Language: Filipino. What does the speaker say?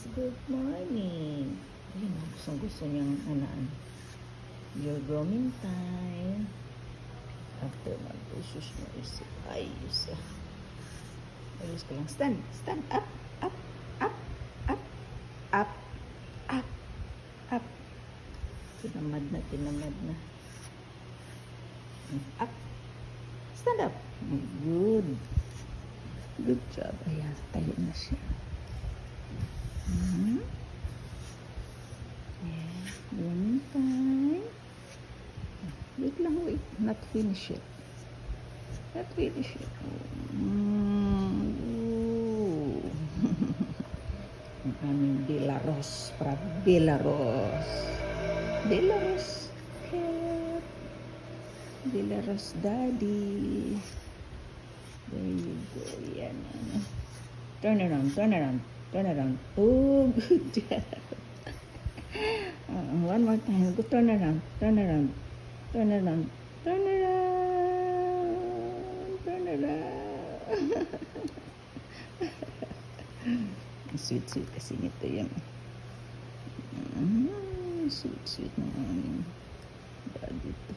guys, good morning. Ayun, gusto niyang anaan. Your grooming time. After mag-usus mo isip. Ayos ah. Ayos ko lang. Stand up, up, up, up, up, up, up. Tinamad na. Up. Stand up. Good. Good job. Ayan, tayo na siya. Yeah, grooming time. Wait lang, wait. Not finish it. Ooh. Ang aming Belarus. Para Belarus. Cat. Belarus daddy. There you go. Yan. Turn around. Oh, good job. One more time. Go turn around. Sweet kasi nito yan. Sweet ng aming daddy to.